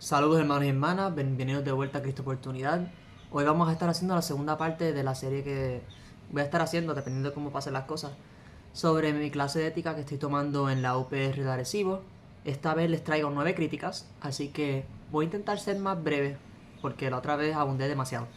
Saludos hermanos y hermanas, bienvenidos de vuelta a Cristo Oportunidad. Hoy vamos a estar haciendo la segunda parte de la serie que voy a estar haciendo, dependiendo de cómo pasen las cosas, sobre mi clase de ética que estoy tomando en la UPR de Arecibo. Esta vez les traigo 9 críticas, así que voy a intentar ser más breve, porque la otra vez abundé demasiado.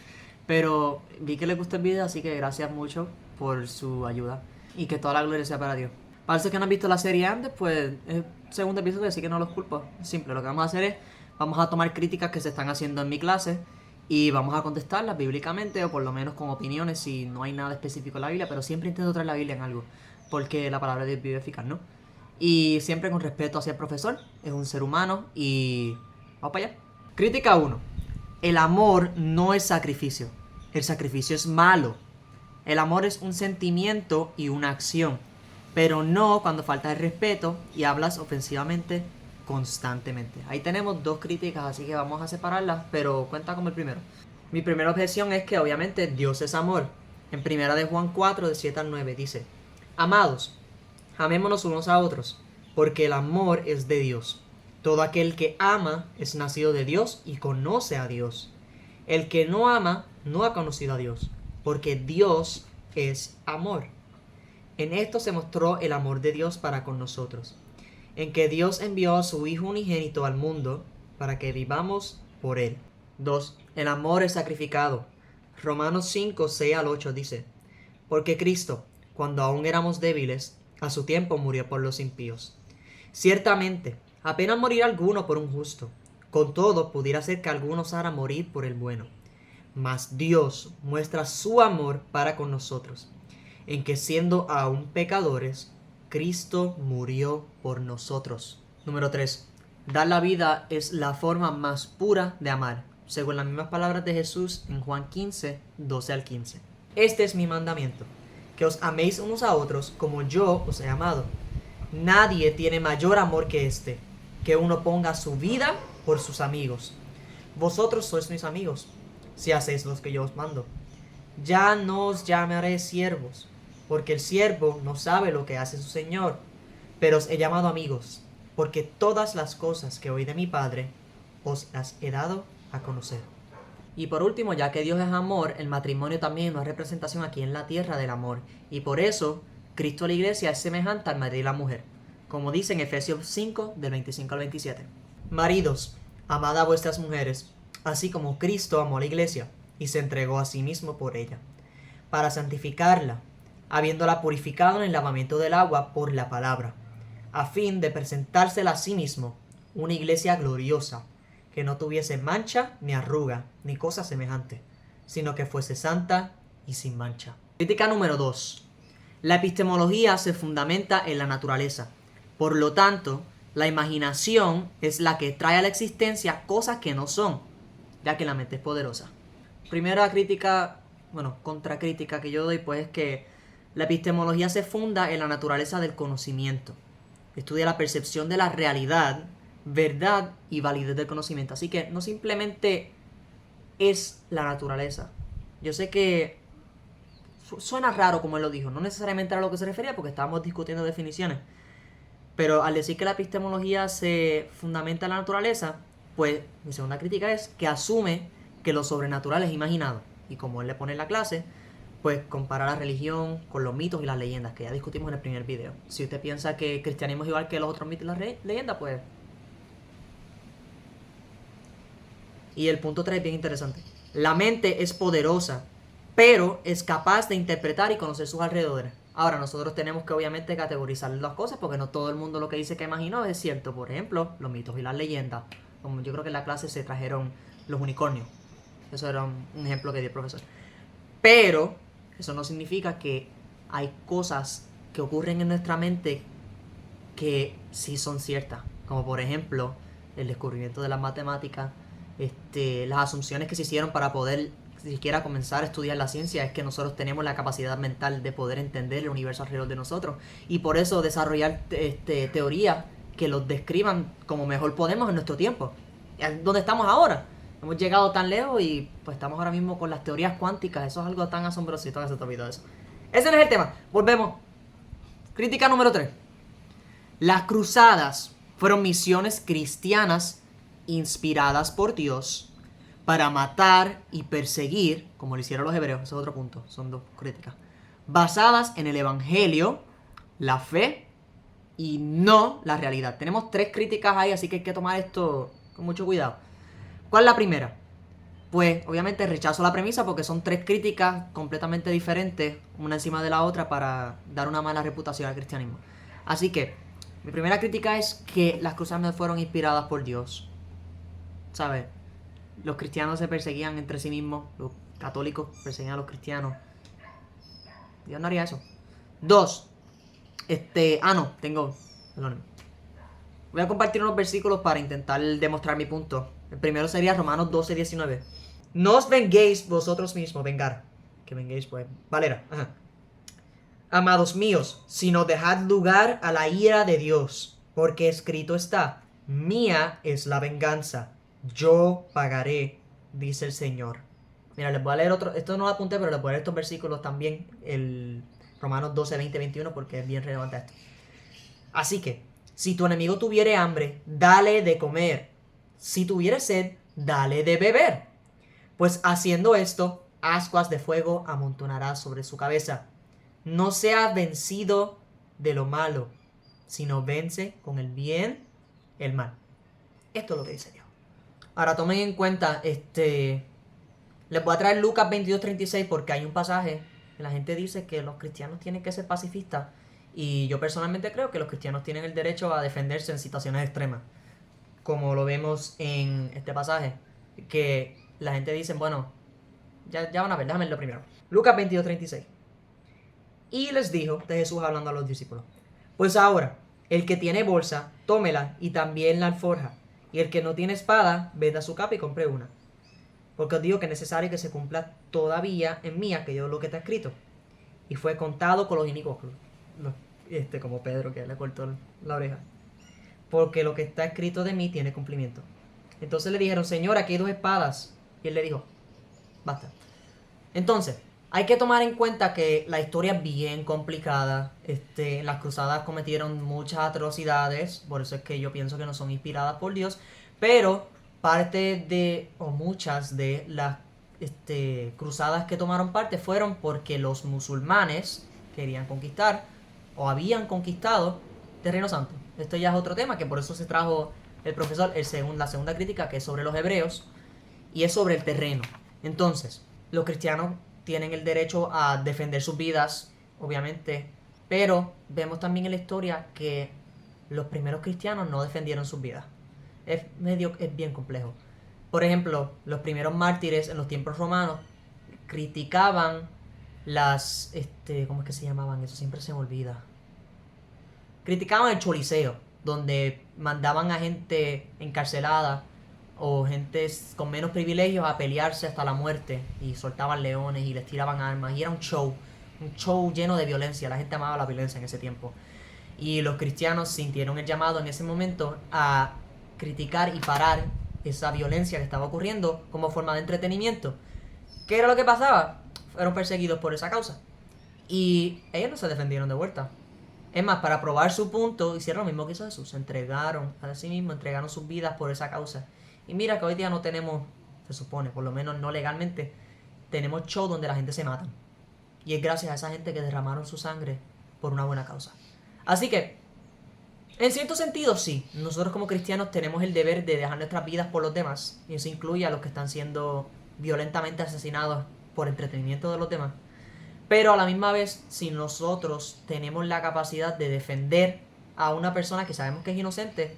Pero vi que les gustó el video, así que gracias mucho por su ayuda y que toda la gloria sea para Dios. Para los que no han visto la serie antes, pues es el segundo episodio, así que no los culpo. Simple, lo que vamos a hacer es, vamos a tomar críticas que se están haciendo en mi clase y vamos a contestarlas bíblicamente o por lo menos con opiniones si no hay nada específico en la Biblia, pero siempre intento traer la Biblia en algo, porque la palabra de Dios vive eficaz, ¿no? Y siempre con respeto hacia el profesor, es un ser humano y... vamos para allá. Crítica 1. El amor no es sacrificio. El sacrificio es malo. El amor es un sentimiento y una acción, pero no cuando falta el respeto y hablas ofensivamente constantemente. Ahí tenemos dos críticas, así que vamos a separarlas, pero cuenta como el primero. Mi primera objeción es que obviamente Dios es amor. En primera de Juan 4, de 7 al 9 dice: Amados, amémonos unos a otros, porque el amor es de Dios. Todo aquel que ama es nacido de Dios y conoce a Dios. El que no ama no ha conocido a Dios, porque Dios es amor. En esto se mostró el amor de Dios para con nosotros, en que Dios envió a su Hijo unigénito al mundo para que vivamos por Él. 2. El amor es sacrificado. Romanos 5, 6 al 8 dice: Porque Cristo, cuando aún éramos débiles, a su tiempo murió por los impíos. Ciertamente, apenas morirá alguno por un justo. Con todo, pudiera ser que alguno osara morir por el bueno. Mas Dios muestra su amor para con nosotros, en que siendo aún pecadores, Cristo murió por nosotros. Número 3. Dar la vida es la forma más pura de amar, según las mismas palabras de Jesús en Juan 15, 12 al 15. Este es mi mandamiento, que os améis unos a otros como yo os he amado. Nadie tiene mayor amor que este, que uno ponga su vida por sus amigos. Vosotros sois mis amigos, si hacéis lo que yo os mando. Ya no os llamaré siervos, porque el siervo no sabe lo que hace su señor, pero os he llamado amigos, porque todas las cosas que oí de mi Padre os las he dado a conocer. Y por último, ya que Dios es amor, el matrimonio también es una representación aquí en la tierra del amor, y por eso Cristo a la iglesia es semejante al marido y la mujer, como dice en Efesios 5, del 25 al 27. Maridos, amad a vuestras mujeres, así como Cristo amó a la iglesia y se entregó a sí mismo por ella, para santificarla, habiéndola purificado en el lavamiento del agua por la palabra, a fin de presentársela a sí mismo, una iglesia gloriosa, que no tuviese mancha, ni arruga, ni cosa semejante, sino que fuese santa y sin mancha. Crítica número 2. La epistemología se fundamenta en la naturaleza. Por lo tanto, la imaginación es la que trae a la existencia cosas que no son, ya que la mente es poderosa. Primera crítica, contracrítica que yo doy, pues es que la epistemología se funda en la naturaleza del conocimiento. Estudia la percepción de la realidad, verdad y validez del conocimiento. Así que no simplemente es la naturaleza. Yo sé que suena raro como él lo dijo, no necesariamente era a lo que se refería porque estábamos discutiendo definiciones. Pero al decir que la epistemología se fundamenta en la naturaleza, pues mi segunda crítica es que asume que lo sobrenatural es imaginado. Y como él le pone en la clase, pues compara la religión con los mitos y las leyendas, que ya discutimos en el primer video. Si usted piensa que el cristianismo es igual que los otros mitos y las leyendas, pues... Y el punto 3 es bien interesante. La mente es poderosa, pero es capaz de interpretar y conocer sus alrededores. Ahora, nosotros tenemos que obviamente categorizar las cosas porque no todo el mundo lo que dice que imaginó es cierto. Por ejemplo, los mitos y las leyendas. Como yo creo que en la clase se trajeron los unicornios. Eso era un ejemplo que dio el profesor. Pero eso no significa que hay cosas que ocurren en nuestra mente que sí son ciertas. Como por ejemplo, el descubrimiento de las matemáticas, las asunciones que se hicieron para poder siquiera comenzar a estudiar la ciencia es que nosotros tenemos la capacidad mental de poder entender el universo alrededor de nosotros y por eso desarrollar teorías que los describan como mejor podemos en nuestro tiempo. ¿Dónde estamos ahora? Hemos llegado tan lejos y pues estamos ahora mismo con las teorías cuánticas. Eso es algo tan asombroso y todo se te olvidó eso. Ese no es el tema. Volvemos. Crítica número 3. Las cruzadas fueron misiones cristianas inspiradas por Dios para matar y perseguir, como lo hicieron los hebreos, ese es otro punto, son dos críticas, basadas en el evangelio, la fe y no la realidad. Tenemos tres críticas ahí, así que hay que tomar esto con mucho cuidado. ¿Cuál es la primera? Pues obviamente rechazo la premisa porque son tres críticas completamente diferentes, una encima de la otra, para dar una mala reputación al cristianismo. Así que, mi primera crítica es que las cruzadas no fueron inspiradas por Dios. ¿Sabes? Los cristianos se perseguían entre sí mismos, los católicos perseguían a los cristianos. Dios no haría eso. Dos, perdón. Voy a compartir unos versículos para intentar demostrar mi punto. El primero sería Romanos 12:19. No os venguéis vosotros mismos, vengar. Que venguéis, pues, Valera. Ajá. Amados míos, sino dejad lugar a la ira de Dios, porque escrito está, mía es la venganza, yo pagaré, dice el Señor. Mira, les voy a leer otro, esto no lo apunté, pero les voy a leer estos versículos también, el Romanos 12, 20, 21, porque es bien relevante esto. Así que, si tu enemigo tuviere hambre, dale de comer. Si tuviere sed, dale de beber. Pues haciendo esto, ascuas de fuego amontonará sobre su cabeza. No sea vencido de lo malo, sino vence con el bien el mal. Esto es lo que dice Dios. Ahora tomen en cuenta, les voy a traer Lucas 22:36 porque hay un pasaje que la gente dice que los cristianos tienen que ser pacifistas. Y yo personalmente creo que los cristianos tienen el derecho a defenderse en situaciones extremas. Como lo vemos en este pasaje. Que la gente dice, bueno, ya van a ver, déjame leerlo primero. Lucas 22:36. Y les dijo, de Jesús hablando a los discípulos, pues ahora, el que tiene bolsa, tómela y también la alforja. Y el que no tiene espada, venda su capa y compre una. Porque os digo que es necesario que se cumpla todavía en mí aquello lo que está escrito. Y fue contado con los inicuos. Como Pedro que le cortó la oreja. Porque lo que está escrito de mí tiene cumplimiento. Entonces le dijeron, Señor, aquí hay 2 espadas. Y él le dijo, basta. Entonces, hay que tomar en cuenta que la historia es bien complicada. Las cruzadas cometieron muchas atrocidades. Por eso es que yo pienso que no son inspiradas por Dios. Pero parte de, o muchas de las cruzadas que tomaron parte fueron porque los musulmanes querían conquistar o habían conquistado Terreno Santo. Esto ya es otro tema, que por eso se trajo el profesor la segunda crítica, que es sobre los hebreos, y es sobre el terreno. Entonces, los cristianos tienen el derecho a defender sus vidas, obviamente, pero vemos también en la historia que los primeros cristianos no defendieron sus vidas. Es bien complejo. Por ejemplo, los primeros mártires en los tiempos romanos criticaban las, ¿cómo es que se llamaban? Eso siempre se me olvida. Criticaban el choliseo, donde mandaban a gente encarcelada o gente con menos privilegios a pelearse hasta la muerte y soltaban leones y les tiraban armas y era un show lleno de violencia. La gente amaba la violencia en ese tiempo y los cristianos sintieron el llamado en ese momento a criticar y parar esa violencia que estaba ocurriendo como forma de entretenimiento. ¿Qué era lo que pasaba? Fueron perseguidos por esa causa y ellos no se defendieron de vuelta. Es más, para probar su punto, hicieron lo mismo que hizo Jesús. Se entregaron a sí mismos, entregaron sus vidas por esa causa. Y mira que hoy día no tenemos, se supone, por lo menos no legalmente, tenemos shows donde la gente se mata. Y es gracias a esa gente que derramaron su sangre por una buena causa. Así que, en cierto sentido, sí. Nosotros como cristianos tenemos el deber de dejar nuestras vidas por los demás. Y eso incluye a los que están siendo violentamente asesinados por entretenimiento de los demás. Pero a la misma vez, si nosotros tenemos la capacidad de defender a una persona que sabemos que es inocente,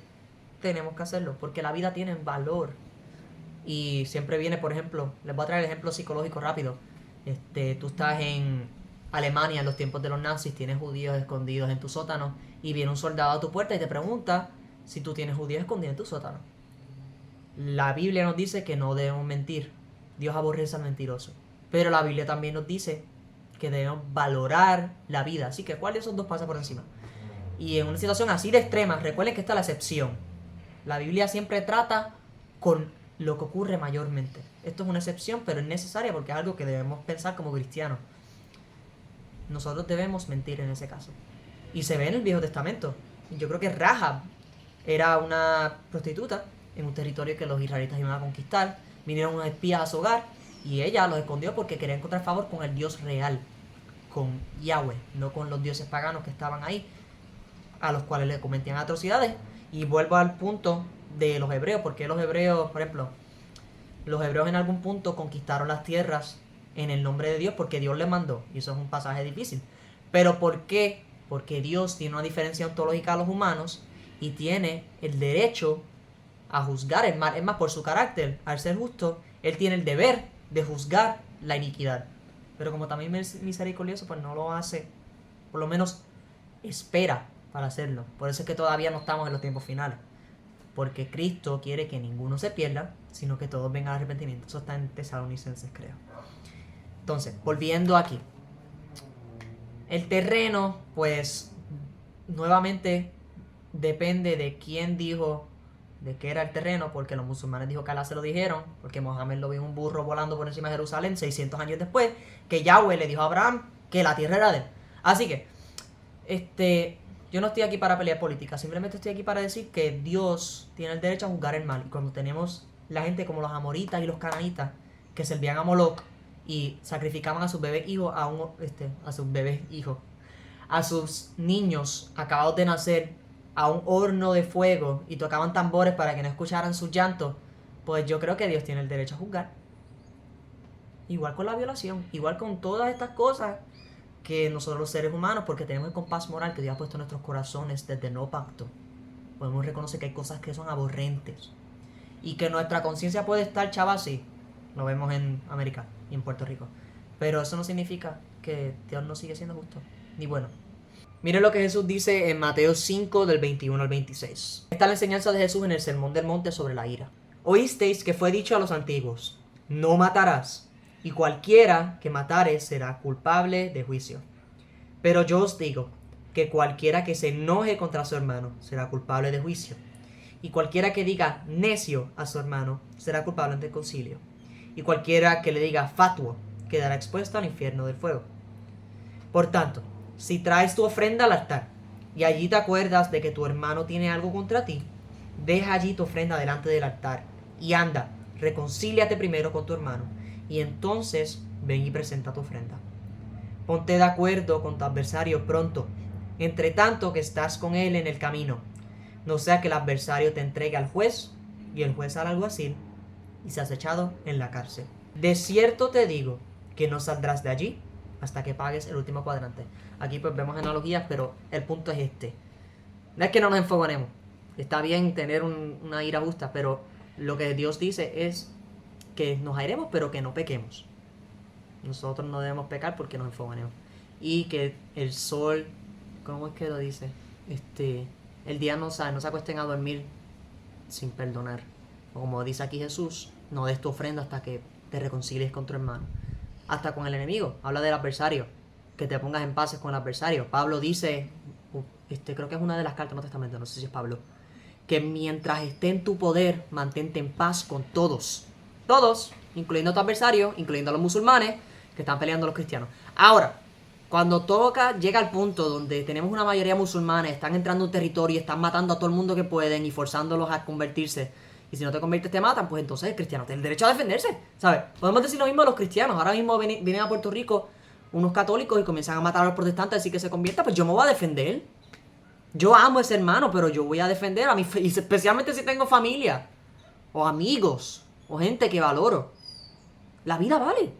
tenemos que hacerlo, porque la vida tiene valor. Y siempre viene, por ejemplo, les voy a traer el ejemplo psicológico rápido. Tú estás en Alemania en los tiempos de los nazis, tienes judíos escondidos en tu sótano, y viene un soldado a tu puerta y te pregunta si tú tienes judíos escondidos en tu sótano. La Biblia nos dice que no debemos mentir. Dios aborrece al mentiroso. Pero la Biblia también nos dice que debemos valorar la vida. Así que, ¿cuál de esos dos pasa por encima? Y en una situación así de extrema, recuerden que esta es la excepción. La Biblia siempre trata con lo que ocurre mayormente. Esto es una excepción, pero es necesaria porque es algo que debemos pensar como cristianos. Nosotros debemos mentir en ese caso. Y se ve en el Viejo Testamento. Yo creo que Rahab era una prostituta en un territorio que los israelitas iban a conquistar. Vinieron unos espías a su hogar y ella los escondió porque quería encontrar favor con el Dios real, con Yahweh, no con los dioses paganos que estaban ahí, a los cuales le cometían atrocidades. Y vuelvo al punto de los hebreos, porque los hebreos, por ejemplo, los hebreos en algún punto conquistaron las tierras en el nombre de Dios porque Dios les mandó, y eso es un pasaje difícil. Pero ¿por qué? Porque Dios tiene una diferencia ontológica a los humanos y tiene el derecho a juzgar el mal. Es más, por su carácter, al ser justo, Él tiene el deber de juzgar la iniquidad. Pero como también es misericordioso, pues no lo hace, por lo menos espera para hacerlo. Por eso es que todavía no estamos en los tiempos finales. Porque Cristo quiere que ninguno se pierda, sino que todos vengan al arrepentimiento. Eso está en Tesalonicenses, creo. Entonces, volviendo aquí. El terreno, pues, nuevamente depende de quién dijo de qué era el terreno, porque los musulmanes dijo que Alá se lo dijeron, porque Mohammed lo vio en un burro volando por encima de Jerusalén 600 años después, que Yahweh le dijo a Abraham que la tierra era de él. Así que, yo no estoy aquí para pelear política, simplemente estoy aquí para decir que Dios tiene el derecho a juzgar el mal. Y cuando tenemos la gente como los amoritas y los cananitas que servían a Moloch y sacrificaban a sus bebés hijos, a sus niños acabados de nacer a un horno de fuego y tocaban tambores para que no escucharan sus llantos, pues yo creo que Dios tiene el derecho a juzgar. Igual con la violación, igual con todas estas cosas que nosotros los seres humanos, porque tenemos el compás moral que Dios ha puesto en nuestros corazones desde el nuevo pacto, podemos reconocer que hay cosas que son aborrentes y que nuestra conciencia puede estar chava así. Lo vemos en América y en Puerto Rico, pero eso no significa que Dios no sigue siendo justo ni bueno. Miren lo que Jesús dice en Mateo 5 del 21 al 26. Esta es la enseñanza de Jesús en el Sermón del Monte sobre la ira. Oísteis que fue dicho a los antiguos: no matarás, y cualquiera que matare será culpable de juicio. Pero yo os digo que cualquiera que se enoje contra su hermano será culpable de juicio. Y cualquiera que diga necio a su hermano será culpable ante el concilio. Y cualquiera que le diga fatuo quedará expuesto al infierno del fuego. Por tanto, si traes tu ofrenda al altar y allí te acuerdas de que tu hermano tiene algo contra ti, deja allí tu ofrenda delante del altar y anda, reconcíliate primero con tu hermano y entonces ven y presenta tu ofrenda. Ponte de acuerdo con tu adversario pronto, entre tanto que estás con él en el camino, no sea que el adversario te entregue al juez y el juez al alguacil y seas echado en la cárcel. De cierto te digo que no saldrás de allí hasta que pagues el último cuadrante. Aquí pues vemos analogías, pero el punto es este. No es que no nos enfogonemos. Está bien tener una ira justa, pero lo que Dios dice es que nos airemos, pero que no pequemos. Nosotros no debemos pecar porque nos enfogonemos. Y que el sol, ¿cómo es que lo dice? El día no se acuesten a dormir sin perdonar. O como dice aquí Jesús, no des tu ofrenda hasta que te reconcilies con tu hermano. Hasta con el enemigo. Habla del adversario. Que te pongas en paz con el adversario. Pablo dice, creo que es una de las cartas del Nuevo Testamento, no sé si es Pablo, que mientras esté en tu poder, mantente en paz con todos. Todos, incluyendo a tu adversario, incluyendo a los musulmanes que están peleando a los cristianos. Ahora, cuando llega al punto donde tenemos una mayoría musulmana, están entrando a un territorio y están matando a todo el mundo que pueden y forzándolos a convertirse, y si no te conviertes te matan, pues entonces el cristiano tiene el derecho a defenderse, ¿sabes? Podemos decir lo mismo a los cristianos. Ahora mismo vienen a Puerto Rico unos católicos y comienzan a matar a los protestantes, así que se convierta, pues yo me voy a defender. Yo amo a ese hermano, pero yo voy a defender a mi fe, especialmente si tengo familia, o amigos, o gente que valoro. La vida vale.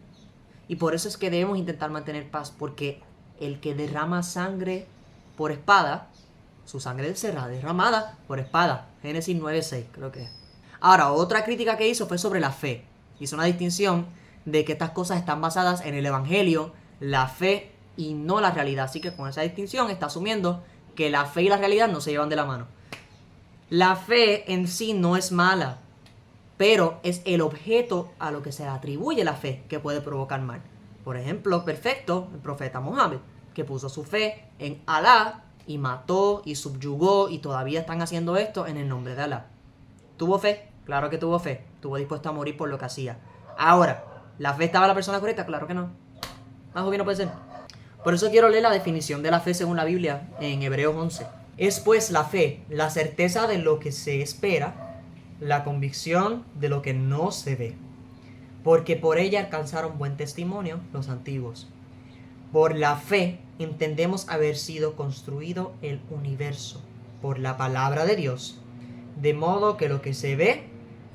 Y por eso es que debemos intentar mantener paz, porque el que derrama sangre por espada, su sangre será derramada por espada. Génesis 9:6, creo que es. Ahora, otra crítica que hizo fue sobre la fe. Hizo una distinción de que estas cosas están basadas en el evangelio, la fe y no la realidad. Así que con esa distinción está asumiendo que la fe y la realidad no se llevan de la mano. La fe en sí no es mala, pero es el objeto a lo que se atribuye la fe que puede provocar mal. Por ejemplo, perfecto, el profeta Mohammed, que puso su fe en Alá y mató y subyugó y todavía están haciendo esto en el nombre de Alá. ¿Tuvo fe? Claro que tuvo fe. Estuvo dispuesto a morir por lo que hacía. Ahora, ¿la fe estaba en la persona correcta? Claro que no. Más obvio no puede ser. Por eso quiero leer la definición de la fe según la Biblia en Hebreos 11. Es pues la fe, la certeza de lo que se espera, la convicción de lo que no se ve, porque por ella alcanzaron buen testimonio los antiguos. Por la fe entendemos haber sido construido el universo por la palabra de Dios, de modo que lo que se ve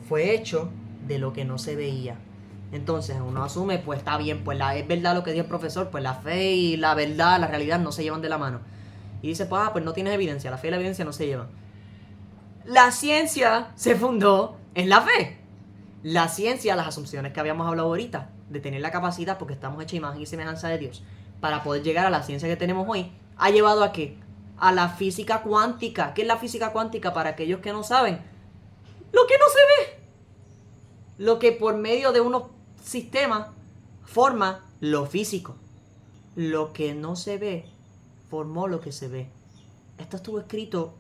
fue hecho de lo que no se veía. Entonces uno asume, pues está bien, pues es verdad lo que dice el profesor, pues la fe y la verdad, la realidad no se llevan de la mano. Y dice, pues no tienes evidencia, la fe y la evidencia no se llevan. La ciencia se fundó en la fe. La ciencia, las asunciones que habíamos hablado ahorita, de tener la capacidad, porque estamos hechos imagen y semejanza de Dios, para poder llegar a la ciencia que tenemos hoy, ha llevado a ¿qué? A la física cuántica. ¿Qué es la física cuántica para aquellos que no saben? Lo que no se ve. Lo que por medio de unos sistemas forma lo físico. Lo que no se ve formó lo que se ve. Esto estuvo escrito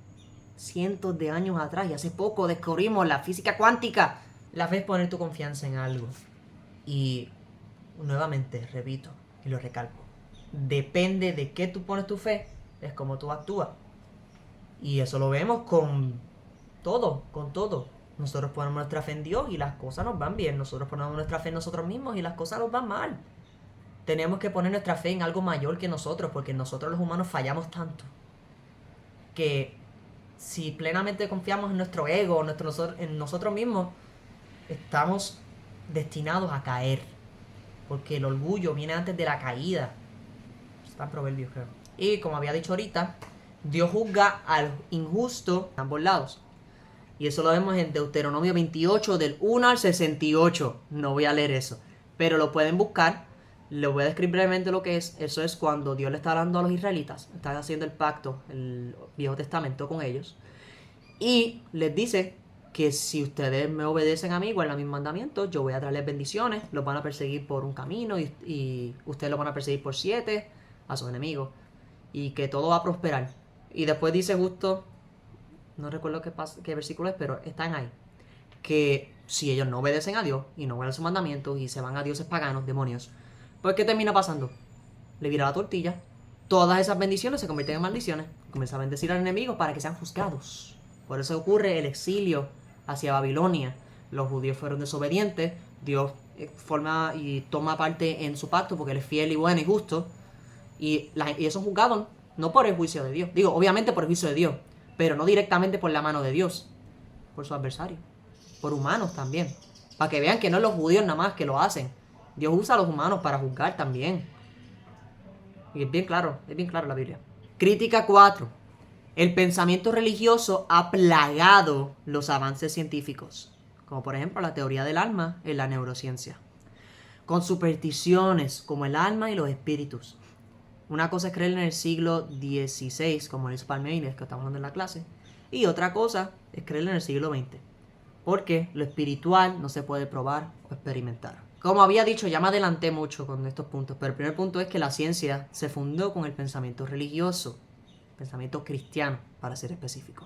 cientos de años atrás y hace poco descubrimos la física cuántica. La fe es poner tu confianza en algo. Y nuevamente, repito y lo recalco, depende de qué tú pones tu fe, es como tú actúas. Y eso lo vemos con todo. Nosotros ponemos nuestra fe en Dios y las cosas nos van bien. Nosotros ponemos nuestra fe en nosotros mismos y las cosas nos van mal. Tenemos que poner nuestra fe en algo mayor que nosotros, porque nosotros los humanos fallamos tanto que si plenamente confiamos en nuestro ego, en nosotros mismos, estamos destinados a caer, porque el orgullo viene antes de la caída. Está en Proverbios, creo. Y como había dicho ahorita, Dios juzga al injusto de ambos lados. Y eso lo vemos en Deuteronomio 28, del 1 al 68. No voy a leer eso, pero lo pueden buscar. Les voy a describir brevemente lo que es. Eso es cuando Dios le está hablando a los israelitas. Están haciendo el pacto, el Viejo Testamento con ellos. Y les dice que si ustedes me obedecen a mí, guardan mis mandamientos, yo voy a traerles bendiciones. Los van a perseguir por un camino y ustedes los van a perseguir por 7 a sus enemigos. Y que todo va a prosperar. Y después dice justo, no recuerdo qué versículo es, pero están ahí, que si ellos no obedecen a Dios y no guardan sus mandamientos y se van a dioses paganos, demonios, pues ¿qué termina pasando? Le vira la tortilla, todas esas bendiciones se convierten en maldiciones, comienza a bendecir al enemigo para que sean juzgados. Por eso ocurre el exilio hacia Babilonia. Los judíos fueron desobedientes, Dios forma y toma parte en su pacto porque Él es fiel y bueno y justo, y ellos son juzgados no por el juicio de Dios, digo, obviamente por el juicio de Dios, pero no directamente por la mano de Dios, por sus adversarios, por humanos también, para que vean que no es los judíos nada más que lo hacen. Dios usa a los humanos para juzgar también. Y es bien claro la Biblia. Crítica 4. El pensamiento religioso ha plagado los avances científicos, como por ejemplo la teoría del alma en la neurociencia, con supersticiones como el alma y los espíritus. Una cosa es creer en el siglo XVI, como dice Parmenides, que estamos hablando en la clase, y otra cosa es creer en el siglo XX, porque lo espiritual no se puede probar o experimentar. Como había dicho, ya me adelanté mucho con estos puntos, pero el primer punto es que la ciencia se fundó con el pensamiento religioso, pensamiento cristiano, para ser específico.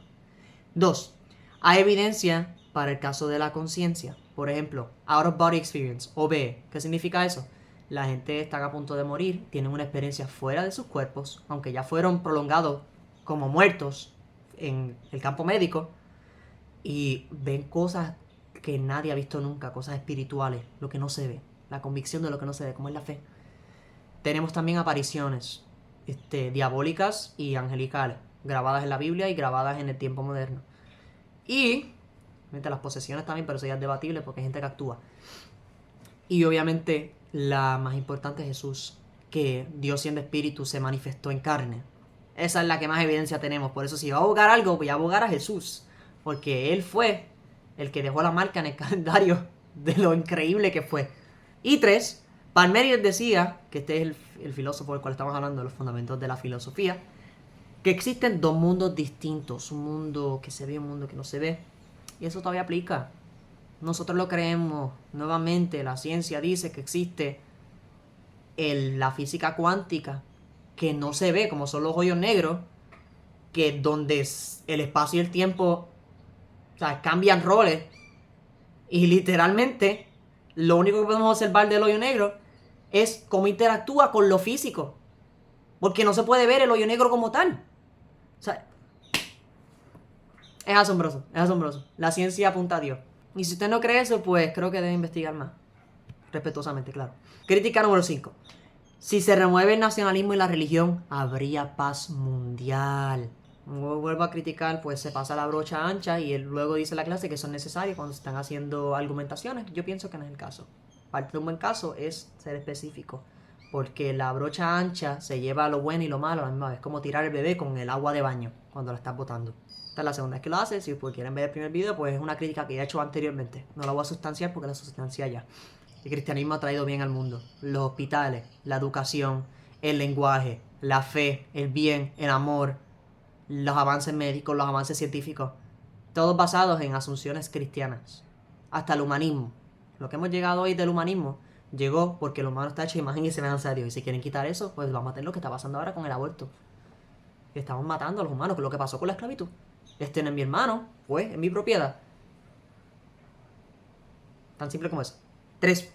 2. Hay evidencia para el caso de la conciencia. Por ejemplo, Out of Body Experience, OBE. ¿Qué significa eso? La gente está a punto de morir, tienen una experiencia fuera de sus cuerpos, aunque ya fueron prolongados como muertos en el campo médico, y ven cosas que nadie ha visto nunca, cosas espirituales, lo que no se ve, la convicción de lo que no se ve, como es la fe. Tenemos también apariciones diabólicas y angelicales, grabadas en la Biblia y grabadas en el tiempo moderno. Y las posesiones también, pero eso ya es debatible porque hay gente que actúa. Y obviamente la más importante es Jesús, que Dios siendo espíritu se manifestó en carne. Esa es la que más evidencia tenemos. Por eso si va a abogar algo, voy a abogar a Jesús, porque Él fue el que dejó la marca en el calendario de lo increíble que fue. Y 3, Parmenides decía, que este es el filósofo del cual estamos hablando, de los fundamentos de la filosofía, que existen dos mundos distintos, un mundo que se ve y un mundo que no se ve. Y eso todavía aplica. Nosotros lo creemos. Nuevamente, la ciencia dice que existe la física cuántica, que no se ve, como son los hoyos negros, que donde el espacio y el tiempo, o sea, cambian roles. Y literalmente, lo único que podemos observar del hoyo negro es cómo interactúa con lo físico. Porque no se puede ver el hoyo negro como tal. O sea, Es asombroso, es asombroso. La ciencia apunta a Dios. Y si usted no cree eso, pues creo que debe investigar más. Respetuosamente, claro. Crítica número 5. Si se remueve el nacionalismo y la religión, habría paz mundial. Vuelvo a criticar, pues se pasa la brocha ancha y él luego dice en la clase que son necesarias cuando se están haciendo argumentaciones. Yo pienso que no es el caso. Parte de un buen caso es ser específico. Porque la brocha ancha se lleva lo bueno y lo malo a la misma vez. Es como tirar el bebé con el agua de baño cuando la estás botando. Esta es la segunda vez que lo hace. Si pues quieren ver el primer video, pues es una crítica que ya he hecho anteriormente. No la voy a sustanciar porque la sustancia ya. El cristianismo ha traído bien al mundo. Los hospitales, la educación, el lenguaje, la fe, el bien, el amor, los avances médicos, los avances científicos. Todos basados en asunciones cristianas. Hasta el humanismo. Lo que hemos llegado hoy del humanismo llegó porque el humano está hecho de imagen y semejanza de Dios. Y si quieren quitar eso, pues vamos a tener lo que está pasando ahora con el aborto. Estamos matando a los humanos, que es lo que pasó con la esclavitud. Este no es mi hermano, pues es mi propiedad. Tan simple como eso. 3.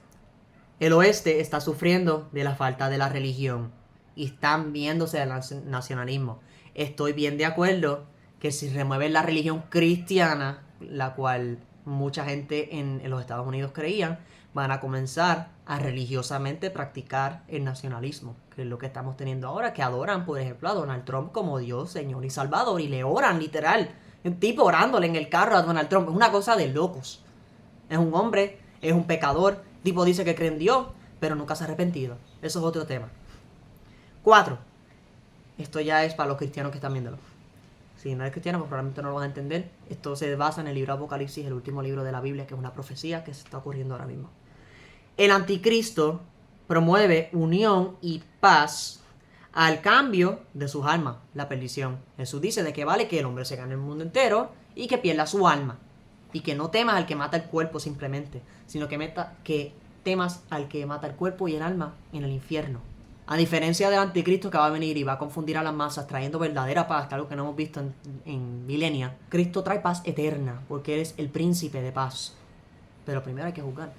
El oeste está sufriendo de la falta de la religión y están viéndose del nacionalismo. Estoy bien de acuerdo que si remueven la religión cristiana, la cual mucha gente en los Estados Unidos creían, van a comenzar a religiosamente practicar el nacionalismo, que es lo que estamos teniendo ahora, que adoran, por ejemplo, a Donald Trump como Dios, Señor y Salvador, y le oran literal. Un tipo orándole en el carro a Donald Trump. Es una cosa de locos. Es un hombre, es un pecador. El tipo dice que cree en Dios, pero nunca se ha arrepentido. Eso es otro tema. 4. Esto ya es para los cristianos que están viéndolo. Si no eres cristiano, pues probablemente no lo vas a entender. Esto se basa en el libro Apocalipsis, el último libro de la Biblia, que es una profecía que se está ocurriendo ahora mismo. El anticristo promueve unión y paz al cambio de sus almas, la perdición. Jesús dice de que vale que el hombre se gane el mundo entero y que pierda su alma. Y que no temas al que mata el cuerpo simplemente, sino que temas al que mata el cuerpo y el alma en el infierno. A diferencia del anticristo que va a venir y va a confundir a las masas trayendo verdadera paz, que es algo que no hemos visto en milenias, Cristo trae paz eterna, porque Él es el príncipe de paz. Pero primero hay que juzgar.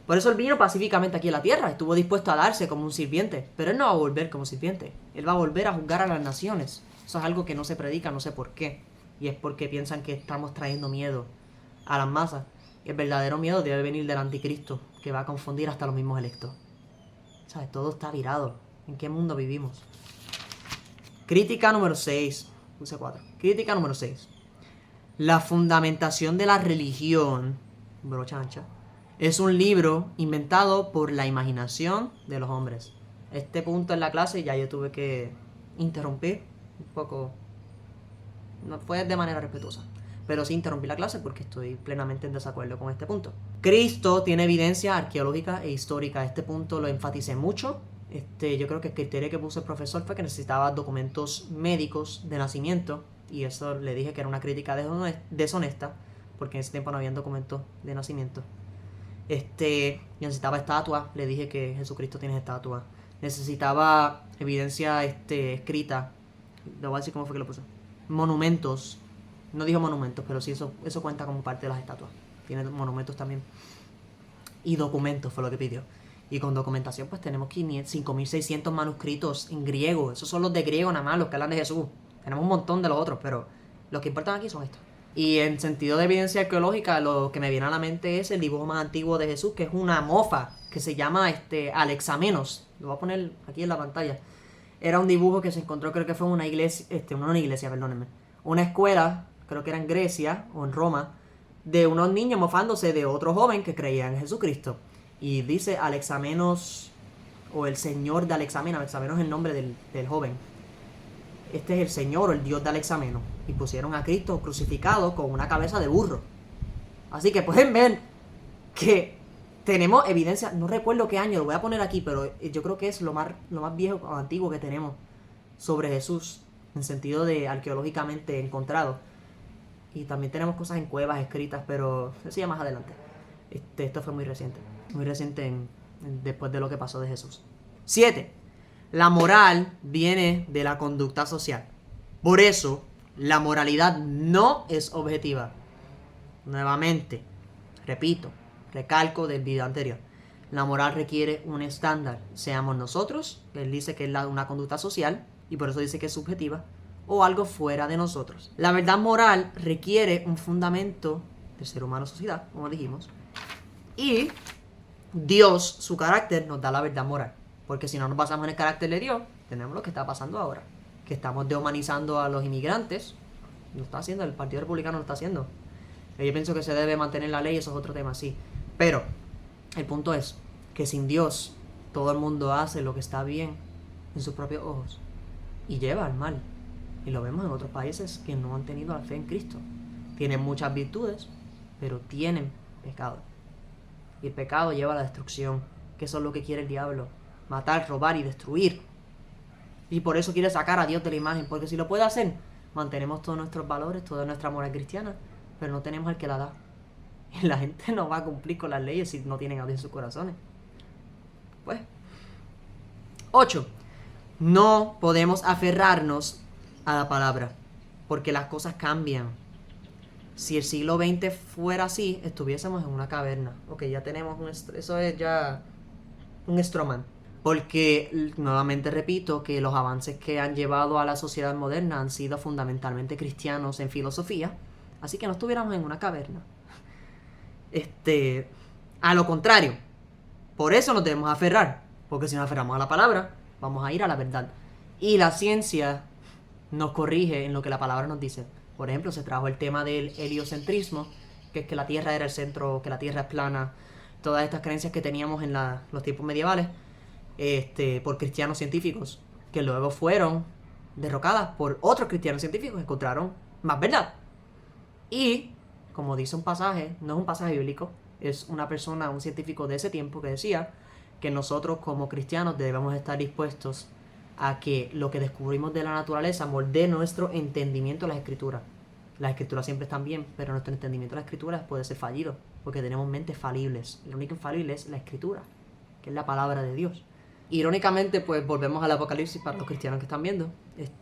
Por eso Él vino pacíficamente aquí en la tierra, estuvo dispuesto a darse como un sirviente, pero Él no va a volver como sirviente, Él va a volver a juzgar a las naciones. Eso es algo que no se predica, no sé por qué, y es porque piensan que estamos trayendo miedo a las masas. Y el verdadero miedo debe venir del anticristo, que va a confundir hasta los mismos electos. ¿Sabes? Todo está virado. ¿En qué mundo vivimos? Crítica número 6. Puse 4. Crítica número 6. La fundamentación de la religión, brocha ancha, es un libro inventado por la imaginación de los hombres. Este punto en la clase ya yo tuve que interrumpir un poco. No fue de manera respetuosa, pero sí interrumpí la clase porque estoy plenamente en desacuerdo con este punto. Cristo tiene evidencia arqueológica e histórica. Este punto lo enfaticé mucho. Yo creo que el criterio que puso el profesor fue que necesitaba documentos médicos de nacimiento, y eso le dije que era una crítica deshonesta, porque en ese tiempo no había documentos de nacimiento. Necesitaba estatuas, le dije que Jesucristo tiene estatuas. Necesitaba evidencia escrita, le voy a decir cómo fue que lo puse. Monumentos, no dijo monumentos, pero sí eso cuenta como parte de las estatuas. Tiene monumentos también. Y documentos fue lo que pidió. Y con documentación pues tenemos 5.600 manuscritos en griego. Esos son los de griego nada más, los que hablan de Jesús. Tenemos un montón de los otros, pero los que importan aquí son estos. Y en sentido de evidencia arqueológica, lo que me viene a la mente es el dibujo más antiguo de Jesús, que es una mofa, que se llama Alexamenos. Lo voy a poner aquí en la pantalla. Era un dibujo que se encontró, creo que fue en una iglesia, perdónenme. Una escuela, creo que era en Grecia o en Roma, de unos niños mofándose de otro joven que creía en Jesucristo. Y dice Alexamenos, o el señor de Alexamenos. Alexamenos es el nombre del joven. Este es el señor o el dios de Alexamenos. Y pusieron a Cristo crucificado con una cabeza de burro. Así que pueden ver que tenemos evidencia. No recuerdo qué año, lo voy a poner aquí, pero yo creo que es lo más viejo o antiguo que tenemos sobre Jesús, en sentido de arqueológicamente encontrado. Y también tenemos cosas en cuevas escritas, pero eso ya más adelante. Esto fue muy reciente después de lo que pasó de Jesús. 7. La moral viene de la conducta social. Por eso, la moralidad no es objetiva. Nuevamente, repito, recalco del video anterior. La moral requiere un estándar. Seamos nosotros, él dice que es una conducta social, y por eso dice que es subjetiva, o algo fuera de nosotros. La verdad moral requiere un fundamento del ser humano sociedad, como dijimos, y Dios, su carácter, nos da la verdad moral. Porque si no nos basamos en el carácter de Dios, tenemos lo que está pasando ahora, que estamos dehumanizando a los inmigrantes. Lo está haciendo, el Partido Republicano lo está haciendo. Yo pienso que se debe mantener la ley, eso es otro tema, sí. Pero el punto es que sin Dios todo el mundo hace lo que está bien en sus propios ojos y lleva al mal. Y lo vemos en otros países que no han tenido la fe en Cristo. Tienen muchas virtudes, pero tienen pecado. Y el pecado lleva a la destrucción, que eso es lo que quiere el diablo. Matar, robar y destruir. Y por eso quiere sacar a Dios de la imagen, porque si lo puede hacer, mantenemos todos nuestros valores, toda nuestra moral cristiana, pero no tenemos al que la da. Y la gente no va a cumplir con las leyes si no tienen a Dios en sus corazones. Pues 8. No podemos aferrarnos a la palabra, porque las cosas cambian. Si el siglo XX fuera así, estuviésemos en una caverna. Ok, ya tenemos eso es ya un Stroman. Porque, nuevamente repito, que los avances que han llevado a la sociedad moderna han sido fundamentalmente cristianos en filosofía. Así que no estuviéramos en una caverna. A lo contrario, por eso nos debemos aferrar. Porque si nos aferramos a la palabra, vamos a ir a la verdad. Y la ciencia nos corrige en lo que la palabra nos dice. Por ejemplo, se trajo el tema del heliocentrismo, que es que la Tierra era el centro, que la Tierra es plana. Todas estas creencias que teníamos en los tiempos medievales. Por cristianos científicos, que luego fueron derrocadas por otros cristianos científicos que encontraron más verdad. Y, como dice un pasaje, no es un pasaje bíblico, es una persona, un científico de ese tiempo que decía que nosotros como cristianos debemos estar dispuestos a que lo que descubrimos de la naturaleza moldee nuestro entendimiento de las escrituras. Las escrituras siempre están bien, pero nuestro entendimiento de las escrituras puede ser fallido, porque tenemos mentes falibles. Lo único infalible es la escritura, que es la palabra de Dios. Irónicamente, pues volvemos al Apocalipsis para los cristianos que están viendo.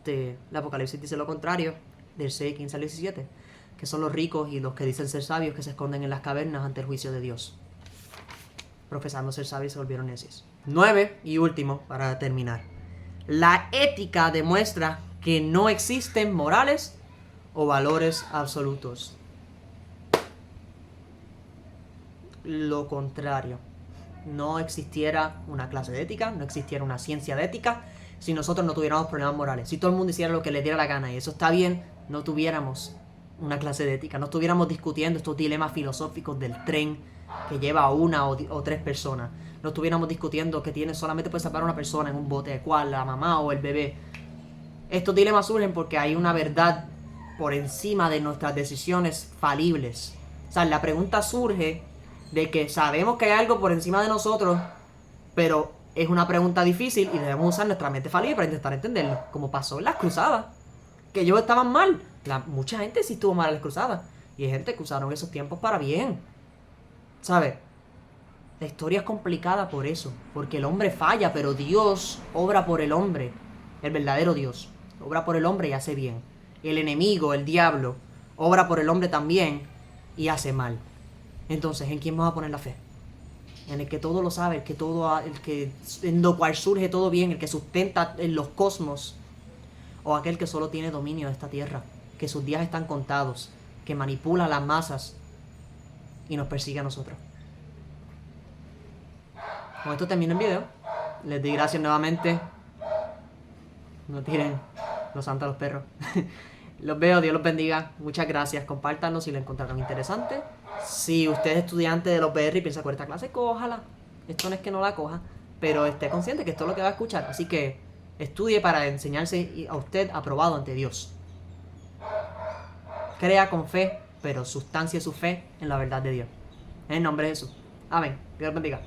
El Apocalipsis dice lo contrario, del 6, 15 al 17, que son los ricos y los que dicen ser sabios que se esconden en las cavernas ante el juicio de Dios. Profesando ser sabios se volvieron necios. 9 y último, para terminar. La ética demuestra que no existen morales o valores absolutos. Lo contrario. No existiera una clase de ética, no existiera una ciencia de ética, si nosotros no tuviéramos problemas morales. Si todo el mundo hiciera lo que le diera la gana y eso está bien, no tuviéramos una clase de ética, no estuviéramos discutiendo estos dilemas filosóficos del tren que lleva a una o tres personas. No estuviéramos discutiendo que solamente puede salvar a una persona en un bote, ¿cuál? La mamá o el bebé. Estos dilemas surgen porque hay una verdad por encima de nuestras decisiones falibles. O sea, la pregunta surge de que sabemos que hay algo por encima de nosotros, pero es una pregunta difícil y debemos usar nuestra mente falible para intentar entenderlo. Como pasó en las cruzadas, que ellos estaban mal. Mucha gente sí estuvo mal en las cruzadas. Y hay gente que usaron esos tiempos para bien. ¿Sabes? La historia es complicada por eso. Porque el hombre falla, pero Dios obra por el hombre. El verdadero Dios obra por el hombre y hace bien. El enemigo, el diablo, obra por el hombre también y hace mal. Entonces, ¿en quién vamos a poner la fe? En el que todo lo sabe, en lo cual surge todo bien, el que sustenta en los cosmos, o aquel que solo tiene dominio de esta tierra, que sus días están contados, que manipula las masas y nos persigue a nosotros. Con esto termino el video. Les doy gracias nuevamente. No tiren los santos a los perros. Los veo, Dios los bendiga. Muchas gracias. Compártanlo si lo encontraron interesante. Si usted es estudiante de los BR y piensa con esta clase, cójala. Esto no es que no la coja, pero esté consciente que esto es lo que va a escuchar. Así que estudie para enseñarse a usted aprobado ante Dios. Crea con fe, pero sustancie su fe en la verdad de Dios. En el nombre de Jesús. Amén. Dios los bendiga.